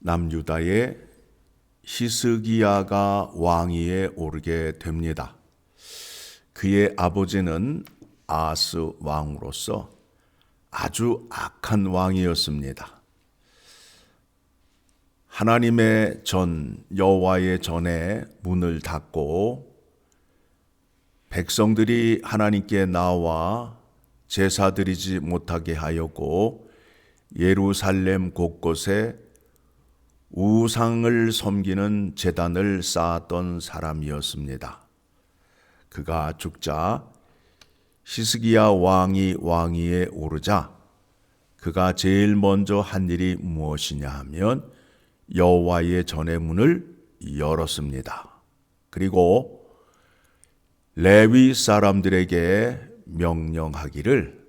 남유다의 히스기야가 왕위에 오르게 됩니다. 그의 아버지는 아하스 왕으로서 아주 악한 왕이었습니다. 하나님의 전, 여호와의 전에 문을 닫고 백성들이 하나님께 나와 제사 드리지 못하게 하였고 예루살렘 곳곳에 우상을 섬기는 제단을 쌓았던 사람이었습니다. 그가 죽자 히스기야 왕이 왕위에 오르자 그가 제일 먼저 한 일이 무엇이냐 하면 여호와의 전의 문을 열었습니다. 그리고 레위 사람들에게 명령하기를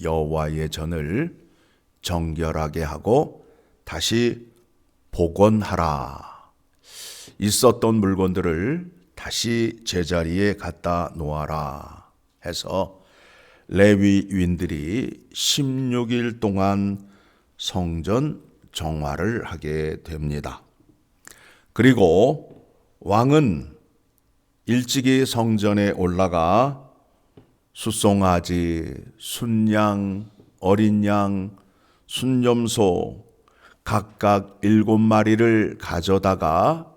여호와의 전을 정결하게 하고 다시 복원하라. 있었던 물건들을 다시 제자리에 갖다 놓아라 해서 레위인들이 16일 동안 성전 정화를 하게 됩니다. 그리고 왕은 일찍이 성전에 올라가 숫송아지, 순양, 어린 양, 순염소 각각 7마리를 가져다가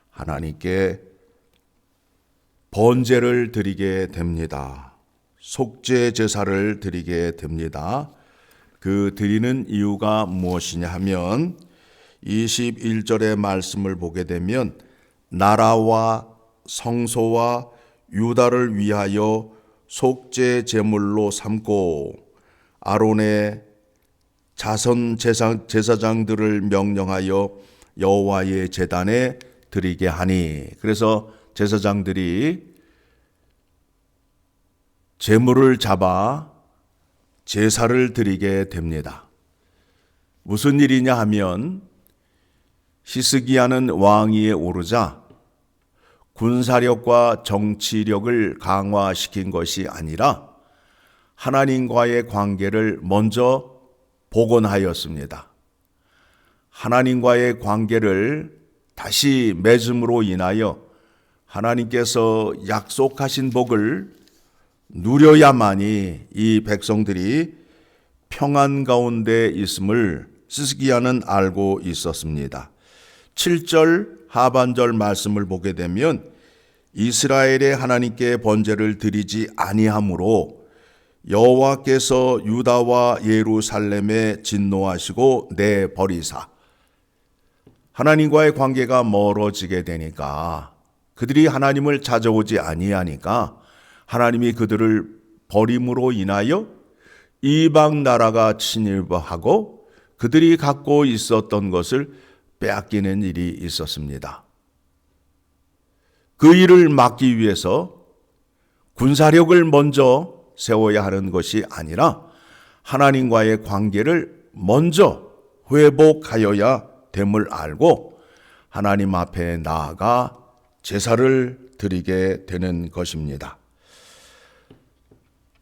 하나님께 번제를 드리게 됩니다. 속죄 제사를 드리게 됩니다. 그 드리는 이유가 무엇이냐 하면 21절의 말씀을 보게 되면 나라와 성소와 유다를 위하여 속죄 제물로 삼고 아론의 자선 제사장들을 명령하여 여호와의 제단에 드리게 하니, 그래서 제사장들이 제물을 잡아 제사를 드리게 됩니다. 무슨 일이냐 하면 히스기야는 왕위에 오르자 군사력과 정치력을 강화시킨 것이 아니라 하나님과의 관계를 먼저 복원하였습니다. 하나님과의 관계를 다시 맺음으로 인하여 하나님께서 약속하신 복을 누려야만이 이 백성들이 평안 가운데 있음을 히스기야는 알고 있었습니다. 7절 하반절 말씀을 보게 되면 이스라엘의 하나님께 번제를 드리지 아니하므로 여호와께서 유다와 예루살렘에 진노하시고 내버리사, 하나님과의 관계가 멀어지게 되니까 그들이 하나님을 찾아오지 아니하니까 하나님이 그들을 버림으로 인하여 이방 나라가 침입하고 그들이 갖고 있었던 것을 빼앗기는 일이 있었습니다. 그 일을 막기 위해서 군사력을 먼저 세워야 하는 것이 아니라 하나님과의 관계를 먼저 회복하여야 됨을 알고 하나님 앞에 나아가 제사를 드리게 되는 것입니다.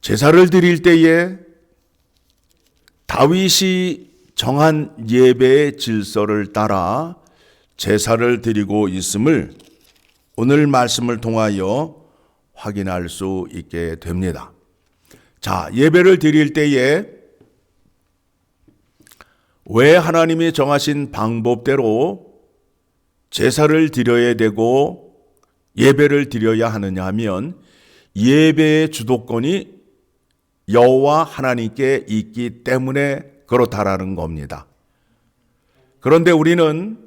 제사를 드릴 때에 다윗이 정한 예배의 질서를 따라 제사를 드리고 있음을 오늘 말씀을 통하여 확인할 수 있게 됩니다. 자, 예배를 드릴 때에 왜 하나님이 정하신 방법대로 제사를 드려야 되고 예배를 드려야 하느냐 하면 예배의 주도권이 여호와 하나님께 있기 때문에 그렇다라는 겁니다. 그런데 우리는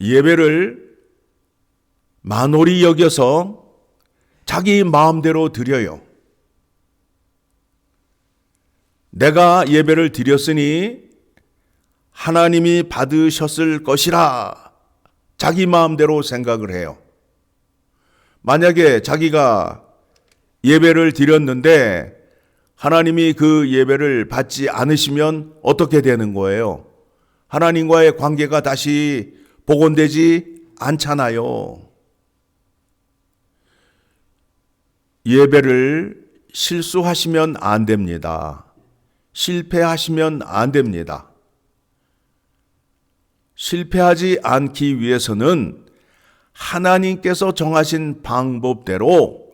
예배를 만홀히 여겨서 자기 마음대로 드려요. 내가 예배를 드렸으니 하나님이 받으셨을 것이라 자기 마음대로 생각을 해요. 만약에 자기가 예배를 드렸는데 하나님이 그 예배를 받지 않으시면 어떻게 되는 거예요? 하나님과의 관계가 다시 복원되지 않잖아요. 예배를 실수하시면 안 됩니다. 실패하시면 안 됩니다. 실패하지 않기 위해서는 하나님께서 정하신 방법대로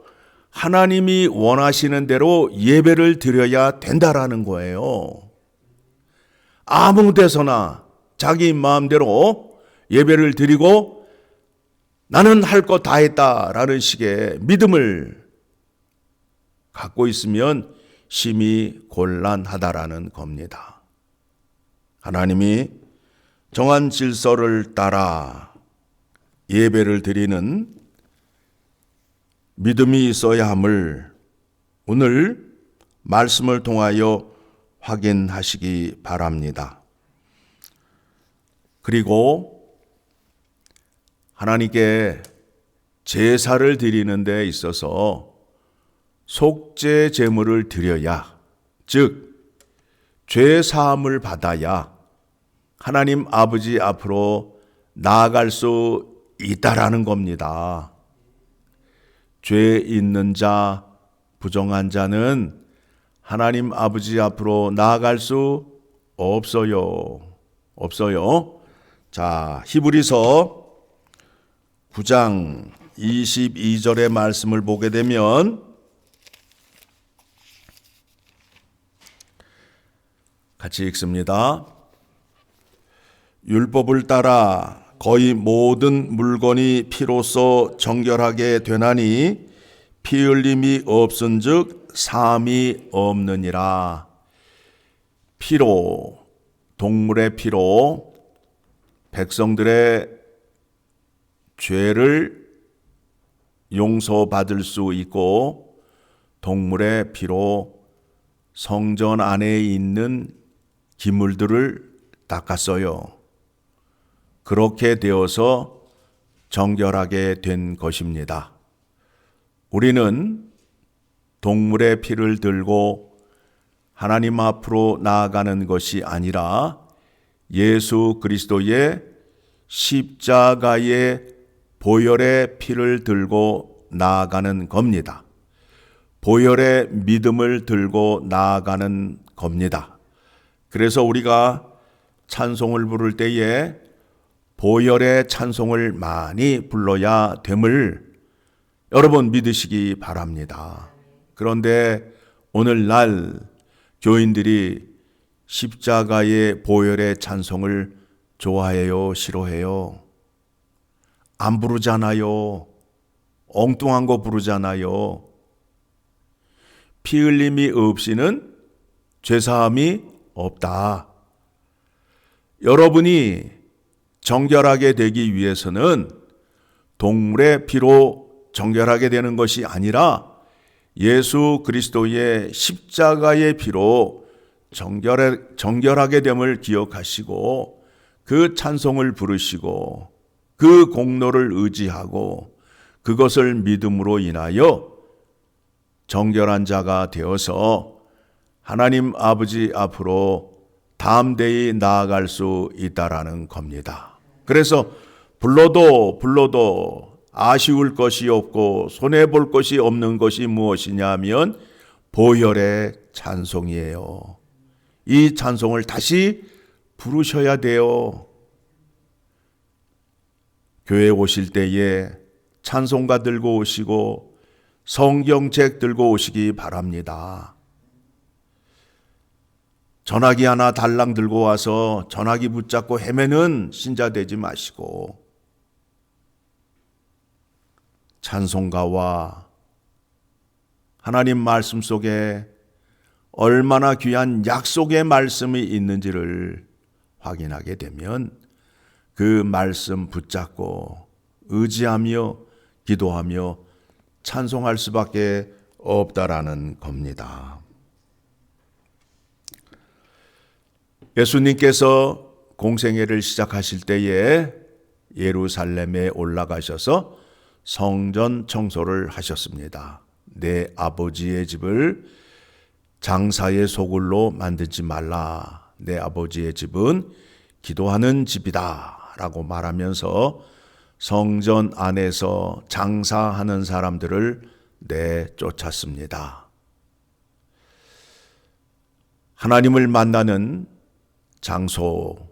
하나님이 원하시는 대로 예배를 드려야 된다라는 거예요. 아무 데서나 자기 마음대로 예배를 드리고 나는 할 것 다 했다라는 식의 믿음을 갖고 있으면 심히 곤란하다라는 겁니다. 하나님이 정한 질서를 따라 예배를 드리는 믿음이 있어야 함을 오늘 말씀을 통하여 확인하시기 바랍니다. 그리고 하나님께 제사를 드리는 데 있어서 속죄 제물을 드려야, 즉 죄 사함을 받아야 하나님 아버지 앞으로 나아갈 수 있다라는 겁니다. 죄 있는 자, 부정한 자는 하나님 아버지 앞으로 나아갈 수 없어요. 자, 히브리서 9장 22절의 말씀을 보게 되면 같이 읽습니다. 율법을 따라 거의 모든 물건이 피로써 정결하게 되나니 피 흘림이 없은즉 사함이 없느니라. 피로, 동물의 피로 백성들의 죄를 용서받을 수 있고, 동물의 피로 성전 안에 있는 기물들을 닦았어요. 그렇게 되어서 정결하게 된 것입니다. 우리는 동물의 피를 들고 하나님 앞으로 나아가는 것이 아니라 예수 그리스도의 십자가의 보혈의 피를 들고 나아가는 겁니다. 보혈의 믿음을 들고 나아가는 겁니다. 그래서 우리가 찬송을 부를 때에 보혈의 찬송을 많이 불러야 됨을 여러분 믿으시기 바랍니다. 그런데 오늘날 교인들이 십자가의 보혈의 찬송을 좋아해요? 싫어해요? 안 부르잖아요. 엉뚱한 거 부르잖아요. 피 흘림이 없이는 죄사함이 없다. 여러분이 정결하게 되기 위해서는 동물의 피로 정결하게 되는 것이 아니라 예수 그리스도의 십자가의 피로 정결하게 됨을 기억하시고 그 찬송을 부르시고 그 공로를 의지하고 그것을 믿음으로 인하여 정결한 자가 되어서 하나님 아버지 앞으로 담대히 나아갈 수 있다라는 겁니다. 그래서 불러도 아쉬울 것이 없고 손해볼 것이 없는 것이 무엇이냐 하면 보혈의 찬송이에요. 이 찬송을 다시 부르셔야 돼요. 교회 오실 때에 찬송가 들고 오시고 성경책 들고 오시기 바랍니다. 전화기 하나 달랑 들고 와서 전화기 붙잡고 헤매는 신자 되지 마시고 찬송가와 하나님 말씀 속에 얼마나 귀한 약속의 말씀이 있는지를 확인하게 되면 그 말씀 붙잡고 의지하며 기도하며 찬송할 수밖에 없다라는 겁니다. 예수님께서 공생애를 시작하실 때에 예루살렘에 올라가셔서 성전 청소를 하셨습니다. 내 아버지의 집을 장사의 소굴로 만들지 말라. 내 아버지의 집은 기도하는 집이다 라고 말하면서 성전 안에서 장사하는 사람들을 내쫓았습니다. 하나님을 만나는 장소,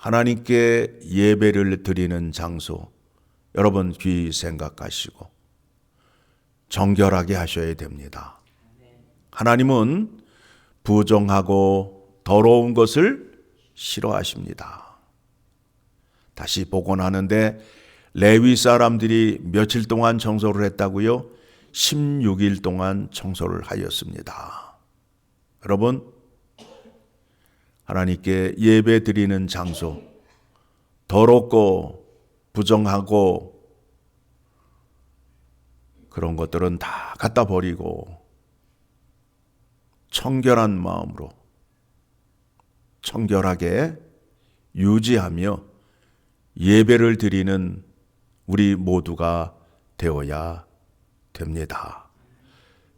하나님께 예배를 드리는 장소, 여러분 귀 생각하시고 정결하게 하셔야 됩니다. 하나님은 부정하고 더러운 것을 싫어하십니다. 다시 복원하는데 레위 사람들이 며칠 동안 청소를 했다고요? 16일 동안 청소를 하였습니다. 여러분, 하나님께 예배 드리는 장소, 더럽고 부정하고 그런 것들은 다 갖다 버리고 청결한 마음으로 청결하게 유지하며 예배를 드리는 우리 모두가 되어야 됩니다.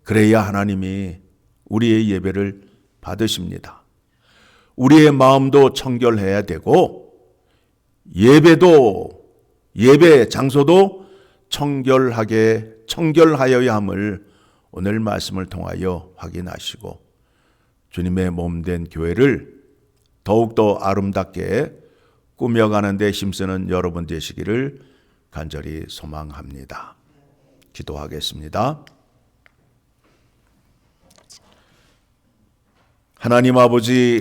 그래야 하나님이 우리의 예배를 받으십니다. 우리의 마음도 청결해야 되고 예배 장소도 청결하여야 함을 오늘 말씀을 통하여 확인하시고 주님의 몸된 교회를 더욱더 아름답게 꾸며가는 데 힘쓰는 여러분 되시기를 간절히 소망합니다. 기도하겠습니다. 하나님 아버지,